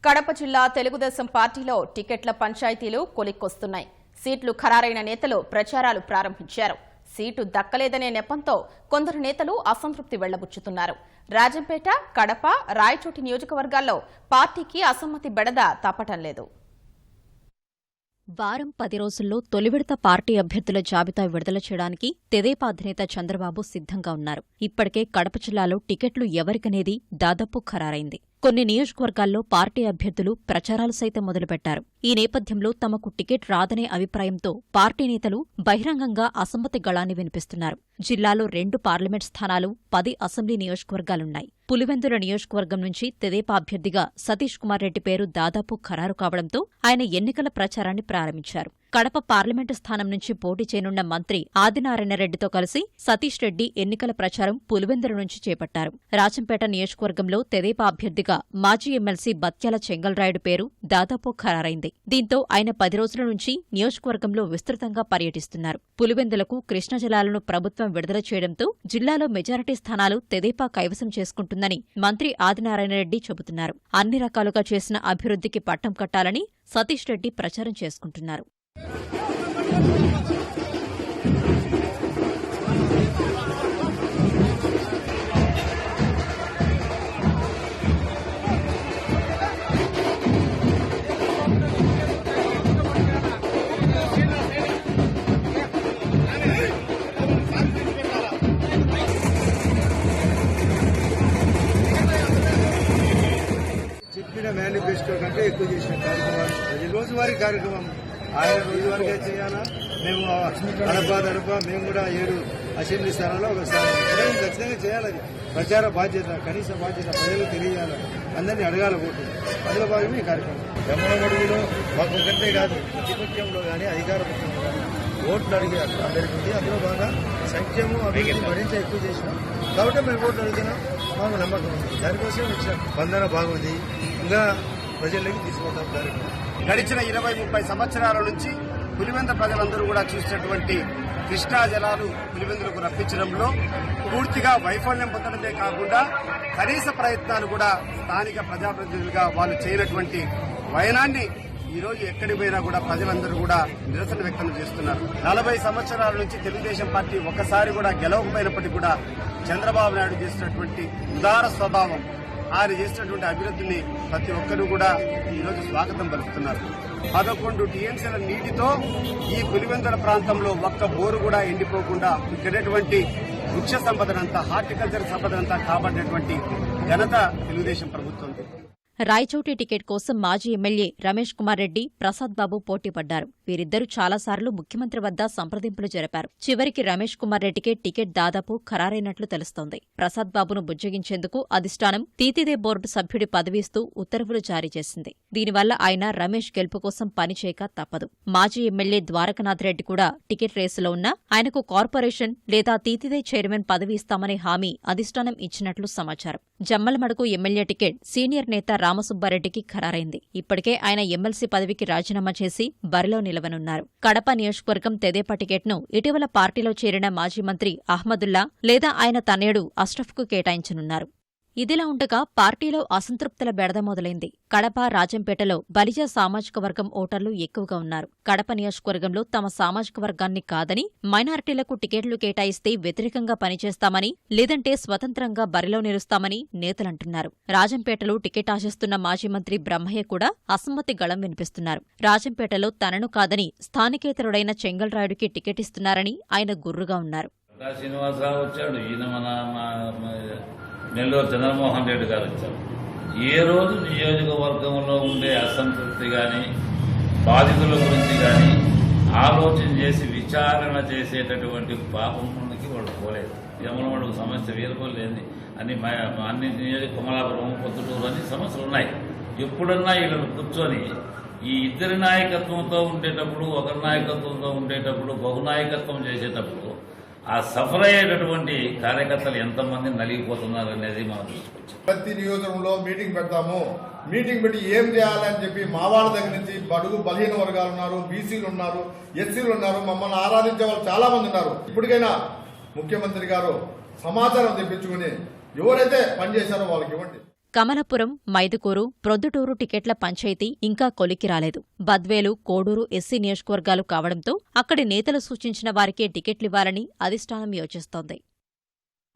కడప జిల్లా తెలుగుదేశం పార్టీలో టికెట్ల పంచాయతీలు కొలిక్కొస్తున్నాయి. సీట్లు ఖరారైన నేతలు ప్రచారాలు ప్రారంభించారు. సీటు దక్కలేదనే నెపంతో కొందరు నేతలు అసంతృప్తి వెళ్లబుచ్చుతున్నారు. రాజంపేట, కడప, రాయచోటి నియోజకవర్గాల్లో పార్టీకి అసమ్మతి బెడద తప్పటం లేదు. వారం 10 రోజుల్లో తొలి విడత పార్టీ అభ్యర్థుల జాబితా విడుదల చేయడానికి తెదేపా అధినేత చంద్రబాబు సిద్ధంగా ఉన్నారు. ఇప్పటికే కడప జిల్లాలో టికెట్లు ఎవరికనేది దాదాపు ఖరారైంది. కొన్ని నియోజకవర్గాల్లో పార్టీ అభ్యర్థులు ప్రచారాలు సైతం మొదలుపెట్టారు. ఈ నేపథ్యంలో తమకు టికెట్ రాదనే అభిప్రాయంతో పార్టీ నేతలు బహిరంగంగా అసమ్మతి గళాన్ని వినిపిస్తున్నారు. జిల్లాలో 2 పార్లమెంట్ స్థానాలు, 10 అసెంబ్లీ నియోజకవర్గాలున్నాయి. పులివెందుల నియోజకవర్గం నుంచి తెదేపా అభ్యర్థిగా సతీష్ కుమార్ రెడ్డి పేరు దాదాపు ఖరారు కావడంతో ఆయన ఎన్నికల ప్రచారాన్ని ప్రారంభించారు. కడప పార్లమెంటు స్థానం నుంచి పోటీ చేయనున్న మంత్రి ఆదినారాయణ రెడ్డితో కలిసి సతీష్ రెడ్డి ఎన్నికల ప్రచారం పులివెందుల నుంచి చేపట్టారు. రాజంపేట నియోజకవర్గంలో తెదేపా అభ్యర్థిగా మాజీ ఎమ్మెల్సీ బత్యాల చెంగల్రాయుడు పేరు దాదాపు ఖరారైంది. దీంతో ఆయన 10 రోజుల నుంచి నియోజకవర్గంలో విస్తృతంగా పర్యటిస్తున్నారు. పులివెందులకు కృష్ణా జలాలను ప్రభుత్వం విడుదల చేయడంతో జిల్లాలో మెజారిటీ స్థానాలు తెదేపా కైవసం చేసుకుంటుందని మంత్రి ఆదినారాయణ రెడ్డి చెబుతున్నారు. అన్ని రకాలుగా చేసిన అభివృద్ధికి పట్టం కట్టాలని సతీష్ రెడ్డి ప్రచారం చేసుకుంటున్నారు. చెప్పిన మేనిఫెస్టో కంటే ఎక్కువ చేసిన కార్యక్రమాలు రోజువారీ కార్యక్రమం ఆయన రోజువారీగా చేయాలా. మేము గడప మేము కూడా 7 అసెంబ్లీ స్థానాల్లో ఒక స్థానం ఖచ్చితంగా చేయాలి. ప్రచార బాధ్యత, కనీస బాధ్యత ప్రజలకు తెలియజేయాలి, అందరినీ అడగాల ఓటు. అందులో భాగమే ఈ కార్యక్రమం. బ్రహ్మణుడిలో మాకు ఒకటే కాదు, ప్రతిపక్షంలో కానీ అధికార పక్షంలో కానీ ఓట్లు అడిగారు అందరికీ ఉంది. అందులో బాగా సంక్షేమం అభివృద్ధి మరింత ఎక్కువ చేసినాం కాబట్టి మేము ఓట్లు అడిగినాం. మాకు నమ్మకం ఉంది, దానికోసం వచ్చిన స్పందన బాగుంది. ఇంకా ప్రజల్లోకి తీసుకుంటాం కార్యక్రమం. గడిచిన 20-30 సంవత్సరాల నుంచి పులివెందుల ప్రజలందరూ కూడా చూసినటువంటి కృష్ణా జలాలు పులివెందులకు రప్పించడంలో పూర్తిగా వైఫల్యం పొందడమే కాకుండా కనీస ప్రయత్నాలు కూడా స్థానిక ప్రజాప్రతినిధులుగా వాళ్ళు చేయనటువంటి వైనాన్ని ఈ రోజు ఎక్కడికి పోయినా కూడా ప్రజలందరూ కూడా నిరసన వ్యక్తం చేస్తున్నారు. 40 సంవత్సరాల నుంచి తెలుగుదేశం పార్టీ ఒక్కసారి కూడా గెలవకపోయినప్పటికీ కూడా చంద్రబాబు నాయుడు చేసినటువంటి ఉదార స్వభావం, ఆయన చేసినటువంటి అభివృద్ధిని ప్రతి ఒక్కరూ కూడా ఈరోజు స్వాగతం పలుకుతున్నారు. 11 టీఎంసీల నీటితో ఈ పులివెందుల ప్రాంతంలో ఒక్క బోరు కూడా ఎండిపోకుండా ఇక్కడటువంటి వృక్ష సంపదనంతా, హార్టికల్చర్ సంపదనంతా కాపాడినటువంటి ఘనత తెలుగుదేశం ప్రభుత్వం. రాయచోటి టికెట్ కోసం మాజీ ఎమ్మెల్యే రమేష్ కుమార్ రెడ్డి, ప్రసాద్ బాబు పోటీపడ్డారు. వీరిద్దరూ చాలాసార్లు ముఖ్యమంత్రి వద్ద సంప్రదింపులు జరిపారు. చివరికి రమేష్ కుమార్ రెడ్డికే టికెట్ దాదాపు ఖరారైనట్లు తెలుస్తోంది. ప్రసాద్ బాబును బుజ్జగించేందుకు అధిష్టానం తీతిదే బోర్డు సభ్యుడి పదవిస్తూ ఉత్తర్వులు జారీ చేసింది. దీనివల్ల ఆయన రమేష్ గెలుపు కోసం పనిచేయక తప్పదు. మాజీ ఎమ్మెల్యే ద్వారకనాథ్ రెడ్డి కూడా టికెట్ రేసులో ఉన్నా ఆయనకు కార్పొరేషన్ లేదా తీతిదే చైర్మన్ పదవి ఇస్తామనే హామీ అధిష్టానం ఇచ్చినట్లు సమాచారం. జమ్మలమడుగు ఎమ్మెల్యే టికెట్ సీనియర్ నేత రామసుబ్బారెడ్డికి ఖరారైంది. ఇప్పటికే ఆయన ఎమ్మెల్సీ పదవికి రాజీనామా చేసి బరిలో నిలవనున్నారు. కడప నియోజకవర్గం తెదేపా టికెట్ను ఇటీవల పార్టీలో చేరిన మాజీ మంత్రి అహ్మదుల్లా లేదా ఆయన తనయుడు అష్రఫ్కు కేటాయించనున్నారు. ఇదిలా ఉండగా పార్టీలో అసంతృప్తుల బెడద మొదలైంది. కడప, రాజంపేటలో బలిజ సామాజిక వర్గం ఓటర్లు ఎక్కువగా ఉన్నారు. కడప నియోజకవర్గంలో తమ సామాజిక వర్గాన్ని కాదని, మైనారిటీలకు టికెట్లు కేటాయిస్తే వ్యతిరేకంగా పనిచేస్తామని, లేదంటే స్వతంత్రంగా బరిలో నిలుస్తామని నేతలంటున్నారు. రాజంపేటలో టికెట్ ఆశిస్తున్న మాజీ మంత్రి బ్రహ్మయ్య కూడా అసమ్మతి గళం వినిపిస్తున్నారు. రాజంపేటలో తనను కాదని స్థానికేతరుడైన చెంగల్రాయుడికి టికెట్ ఇస్తున్నారని ఆయన గుర్రుగా ఉన్నారు. నెల్లూరు చంద్రమోహన్ రెడ్డి గారు వచ్చారు. ఏ రోజు నియోజకవర్గంలో ఉండే అసంతృప్తి కానీ, బాధితుల గురించి కానీ ఆలోచన చేసి విచారణ చేసేటటువంటి పాపంకి వాళ్ళు పోలేదు. యమలవాడు సమస్య వీరపల్లి అన్ని కొమలాపురం, పొద్దుటూరు అన్ని సమస్యలు ఉన్నాయి. ఎప్పుడన్నా వీళ్ళని కూర్చొని ఈ ఇద్దరి నాయకత్వంతో ఉండేటప్పుడు, ఒకరి నాయకత్వంతో ఉండేటప్పుడు, బహునాయకత్వం చేసేటప్పుడు ఆ సఫర్ అయ్యేటటువంటి కార్యకర్తలు ఎంతమంది నలిగిపోతున్నారు అనేది మనం దృష్టికొచ్చాం. ప్రతి నియోజకవర్గంలో మీటింగ్ పెడతాము. మీటింగ్ పెట్టి ఏం చేయాలని చెప్పి మా వాళ్ళ దగ్గర నుంచి బడుగు బలహీన వర్గాలు ఉన్నారు, బీసీలు ఉన్నారు, ఎస్సీలు ఉన్నారు, మమ్మల్ని ఆరాధించే వాళ్ళు చాలా మంది ఉన్నారు. ఇప్పటికైనా ముఖ్యమంత్రి గారు సమాచారం తెప్పించుకుని ఎవరైతే పనిచేశారో వాళ్ళకి ఇవ్వండి. కమలపురం, మైదుకూరు, ప్రొద్దుటూరు టికెట్ల పంచాయతీ ఇంకా కొలిక్కి రాలేదు. బద్వేలు, కోడూరు ఎస్సీ నియోజకవర్గాలు కావడంతో అక్కడి నేతలు సూచించిన వారికే టికెట్లివ్వాలని అధిష్టానం యోచిస్తోంది.